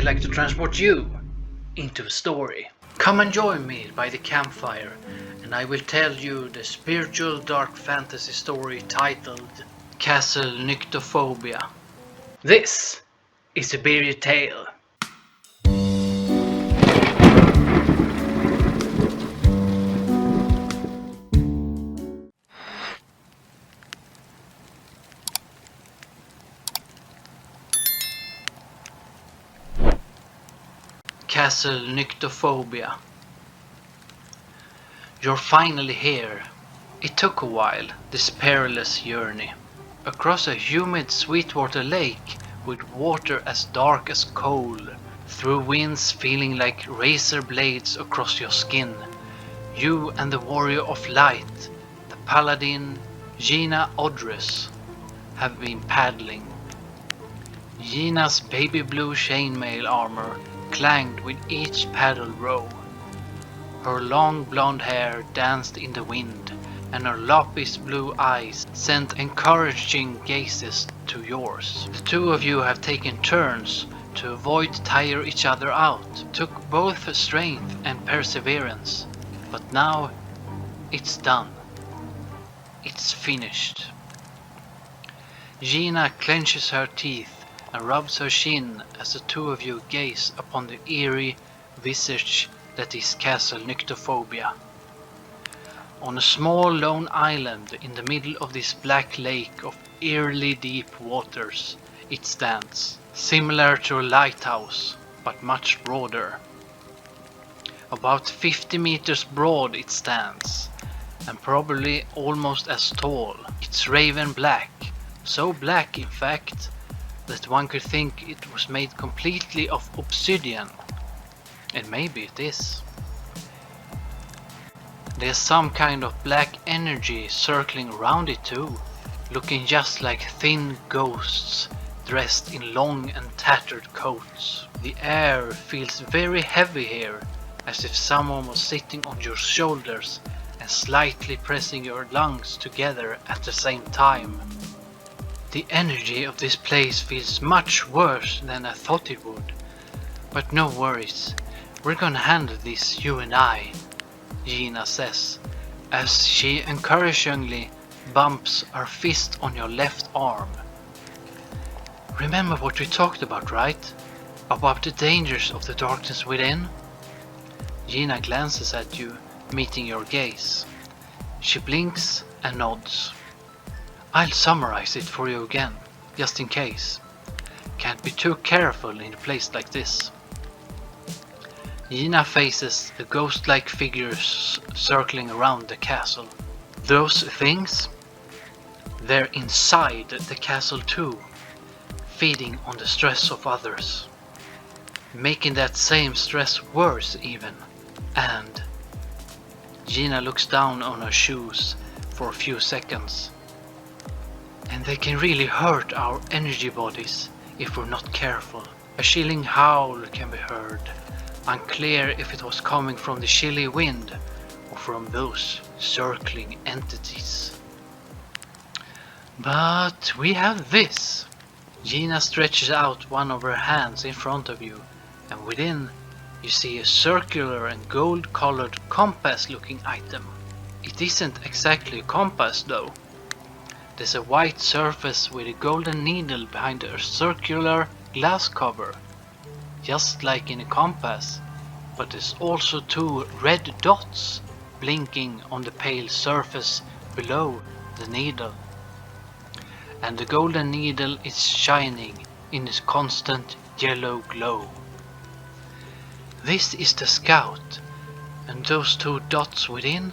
like to transport you into a story. Come and join me by the campfire, and I will tell you the spiritual dark fantasy story titled Castle Nyctophobia. This is a Beery Tale. Castle Nyctophobia. You're finally here. It took a while, this perilous journey. Across a humid Sweetwater lake with water as dark as coal, through winds feeling like razor blades across your skin, you and the warrior of light, the paladin Gina Odrys, have been paddling. Gina's baby blue chainmail armor clanged with each paddle row. Her long blonde hair danced in the wind, and her lapis blue eyes sent encouraging gazes to yours. The two of you have taken turns to avoid tire each other out, took both strength and perseverance, but now it's done. It's finished. Gina clenches her teeth and rubs her chin as the two of you gaze upon the eerie visage that is Castle Nyctophobia. On a small lone island in the middle of this black lake of eerily deep waters, it stands, similar to a lighthouse, but much broader. About 50 meters broad it stands, and probably almost as tall. It's raven black, so black in fact that one could think it was made completely of obsidian. And maybe it is. There's some kind of black energy circling around it too, looking just like thin ghosts dressed in long and tattered coats. The air feels very heavy here, as if someone was sitting on your shoulders and slightly pressing your lungs together at the same time. The energy of this place feels much worse than I thought it would. But no worries, we're gonna handle this, you and I, Gina says, as she encouragingly bumps her fist on your left arm. Remember what we talked about, right? About the dangers of the darkness within? Gina glances at you, meeting your gaze. She blinks and nods. I'll summarize it for you again, just in case. Can't be too careful in a place like this. Gina faces the ghost-like figures circling around the castle. Those things? They're inside the castle too, feeding on the stress of others. Making that same stress worse even. And Gina looks down on her shoes for a few seconds. And they can really hurt our energy bodies if we're not careful. A chilling howl can be heard, unclear if it was coming from the chilly wind or from those circling entities. But we have this. Gina stretches out one of her hands in front of you, and within you see a circular and gold-colored compass-looking item. It isn't exactly a compass though. There's a white surface with a golden needle behind a circular glass cover, just like in a compass, but there's also two red dots blinking on the pale surface below the needle. And the golden needle is shining in its constant yellow glow. This is the Scout, and those two dots within,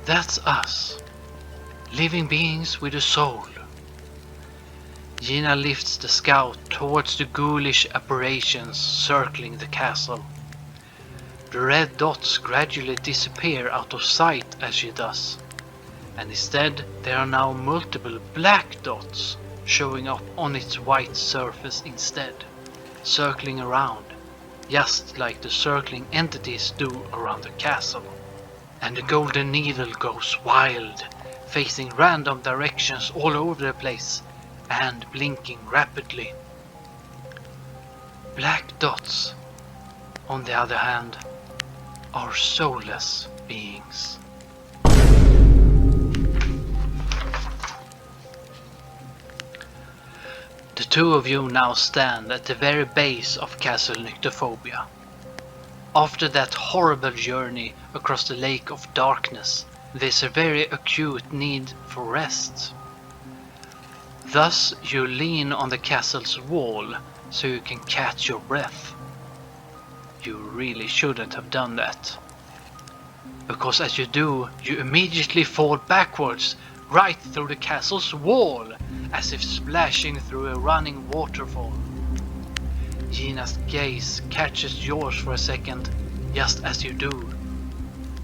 that's us. Living beings with a soul. Gina lifts the Scout towards the ghoulish apparitions circling the castle. The red dots gradually disappear out of sight as she does, and instead there are now multiple black dots showing up on its white surface instead, circling around, just like the circling entities do around the castle. And the golden needle goes wild, facing random directions all over the place and blinking rapidly. Black dots, on the other hand, are soulless beings. The two of you now stand at the very base of Castle Nyctophobia. After that horrible journey across the Lake of Darkness, there's a very acute need for rest. Thus you lean on the castle's wall so you can catch your breath. You really shouldn't have done that. Because as you do, you immediately fall backwards right through the castle's wall, as if splashing through a running waterfall. Gina's gaze catches yours for a second, just as you do,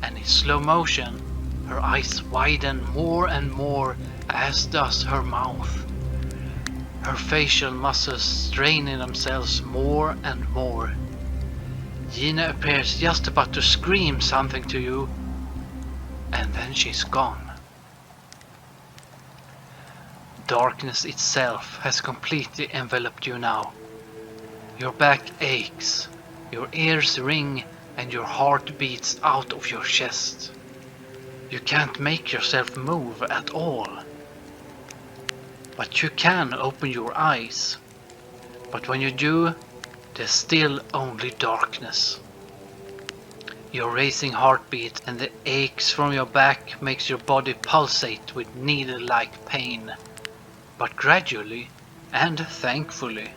and in slow motion, her eyes widen more and more, as does her mouth. Her facial muscles straining themselves more and more. Gina appears just about to scream something to you, and then she's gone. Darkness itself has completely enveloped you now. Your back aches, your ears ring, and your heart beats out of your chest. You can't make yourself move at all. But you can open your eyes. But when you do, there's still only darkness. Your racing heartbeat and the aches from your back makes your body pulsate with needle-like pain. But gradually, and thankfully,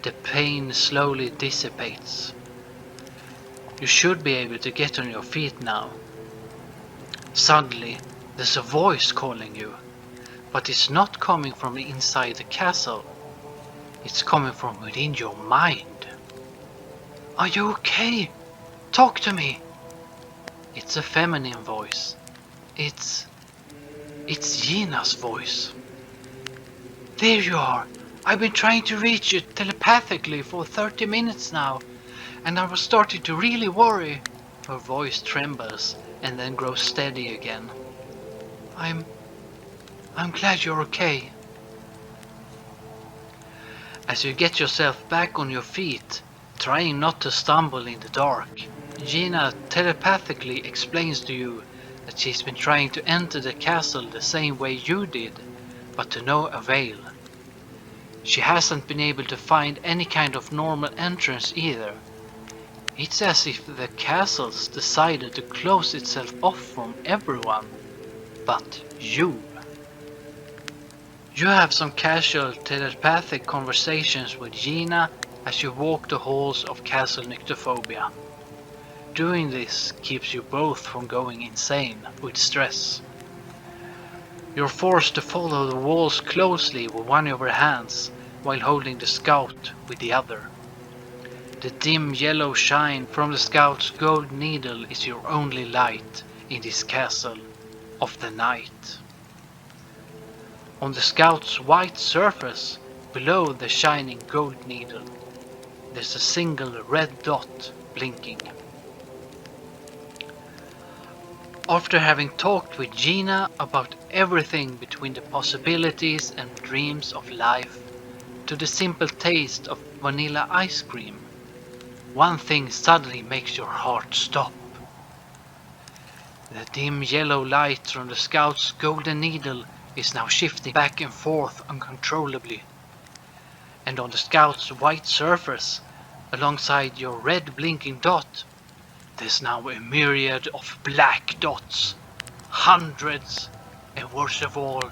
the pain slowly dissipates. You should be able to get on your feet now. Suddenly, there's a voice calling you, but it's not coming from inside the castle. It's coming from within your mind. Are you okay? Talk to me. It's a feminine voice. It's Gina's voice. There you are. I've been trying to reach you telepathically for 30 minutes now, and I was starting to really worry. Her voice trembles and then grows steady again. I'm glad you're okay. As you get yourself back on your feet, trying not to stumble in the dark, Gina telepathically explains to you that she's been trying to enter the castle the same way you did, but to no avail. She hasn't been able to find any kind of normal entrance either. It's as if the castle's decided to close itself off from everyone, but you. You have some casual telepathic conversations with Gina as you walk the halls of Castle Nyctophobia. Doing this keeps you both from going insane with stress. You're forced to follow the walls closely with one of your hands while holding the scout with the other. The dim yellow shine from the scout's gold needle is your only light in this castle of the night. On the scout's white surface, below the shining gold needle, there's a single red dot blinking. After having talked with Gina about everything between the possibilities and dreams of life to the simple taste of vanilla ice cream, one thing suddenly makes your heart stop. The dim yellow light from the scout's golden needle is now shifting back and forth uncontrollably. And on the scout's white surface, alongside your red blinking dot, there's now a myriad of black dots. Hundreds, and worst of all,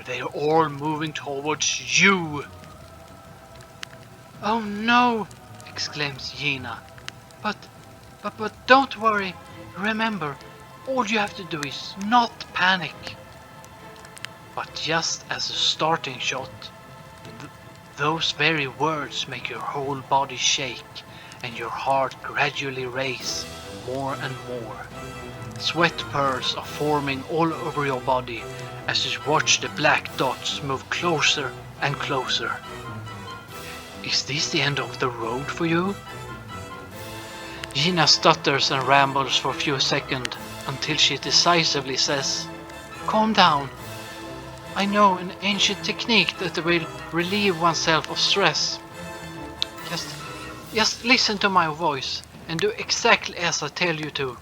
they are all moving towards you. Oh no, exclaims Gina. But don't worry. Remember, all you have to do is not panic. But just as a starting shot, those very words make your whole body shake and your heart gradually race more and more. Sweat pearls are forming all over your body as you watch the black dots move closer and closer. Is this the end of the road for you? Gina stutters and rambles for a few seconds until she decisively says, "Calm down. I know an ancient technique that will relieve oneself of stress. Just Just listen to my voice and do exactly as I tell you to.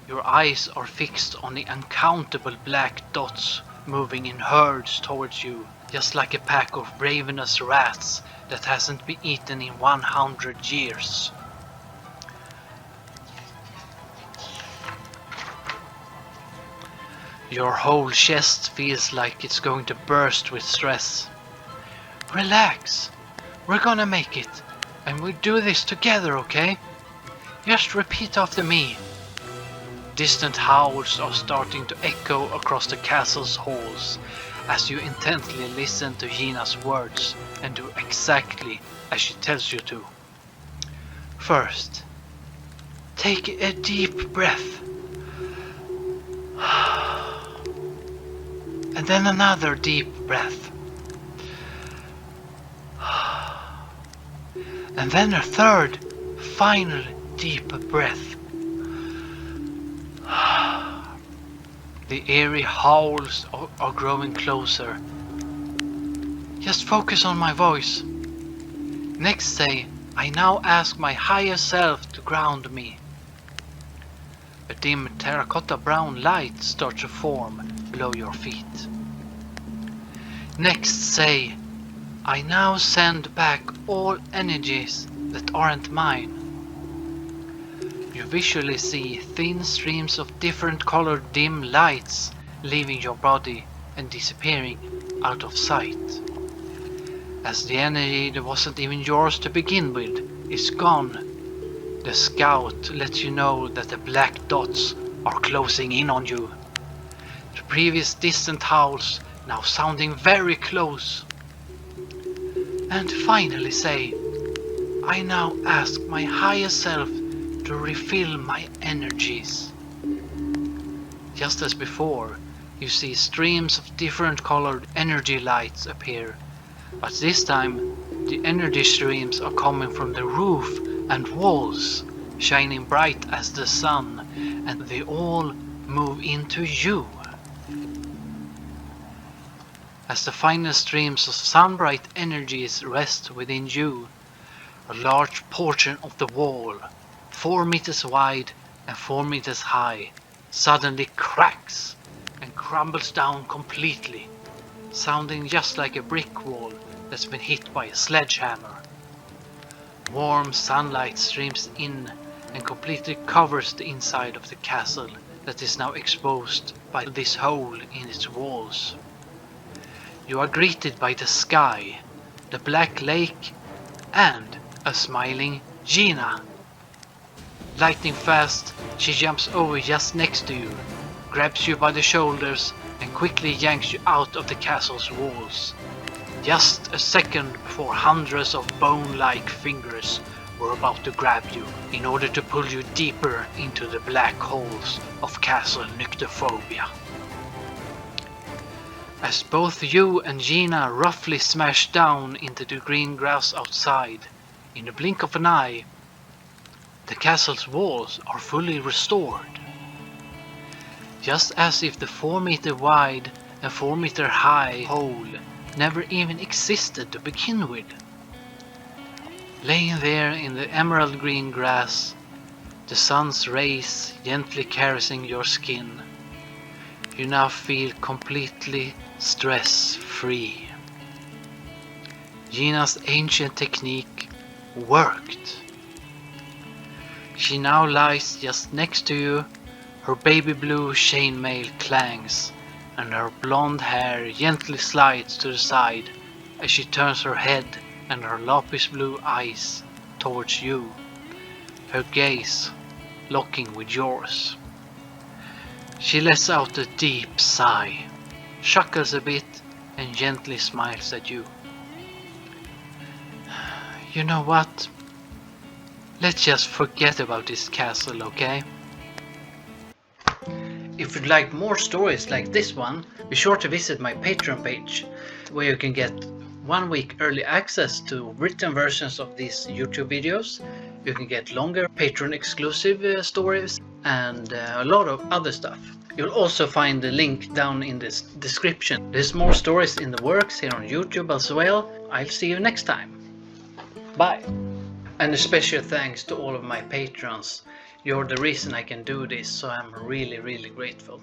Your eyes are fixed on the uncountable black dots moving in herds towards you, just like a pack of ravenous rats that hasn't been eaten in 100 years. Your whole chest feels like it's going to burst with stress. Relax, we're gonna make it, and we'll do this together, okay? Just repeat after me. Distant howls are starting to echo across the castle's halls as you intently listen to Gina's words and do exactly as she tells you to. First, take a deep breath. And then another deep breath. And then a third, final deep breath. The eerie howls are growing closer. Just focus on my voice. Next say, I now ask my higher self to ground me. A dim terracotta brown light starts to form below your feet. Next say, I now send back all energies that aren't mine. You visually see thin streams of different colored dim lights leaving your body and disappearing out of sight. As the energy that wasn't even yours to begin with is gone, the scout lets you know that the black dots are closing in on you. The previous distant howls now sounding very close. And finally say, I now ask my higher self to refill my energies. Just as before, you see streams of different colored energy lights appear, but this time the energy streams are coming from the roof and walls, shining bright as the sun, and they all move into you. As the final streams of sunbright energies rest within you, a large portion of the wall, 4 meters wide and 4 meters high, suddenly cracks and crumbles down completely, sounding just like a brick wall that's been hit by a sledgehammer. Warm sunlight streams in and completely covers the inside of the castle that is now exposed by this hole in its walls. You are greeted by the sky, the black lake, and a smiling Gina. Lightning fast, she jumps over just next to you, grabs you by the shoulders, and quickly yanks you out of the castle's walls. Just a second before hundreds of bone-like fingers were about to grab you in order to pull you deeper into the black holes of Castle Nyctophobia. As both you and Gina roughly smash down into the green grass outside, in the blink of an eye, the castle's walls are fully restored. Just as if the 4 meter wide and 4 meter high hole never even existed to begin with. Laying there in the emerald green grass, the sun's rays gently caressing your skin, you now feel completely stress-free. Gina's ancient technique worked. She now lies just next to you, her baby blue chainmail clangs, and her blonde hair gently slides to the side as she turns her head and her lapis blue eyes towards you, her gaze locking with yours. She lets out a deep sigh, chuckles a bit, and gently smiles at you. You know what? Let's just forget about this castle, okay? If you'd like more stories like this one, be sure to visit my Patreon page, where you can get 1 week early access to written versions of these YouTube videos. You can get longer Patreon exclusive stories and a lot of other stuff. You'll also find the link down in this description. There's more stories in the works here on YouTube as well. I'll see you next time. Bye! And a special thanks to all of my patrons. You're the reason I can do this, so I'm really grateful.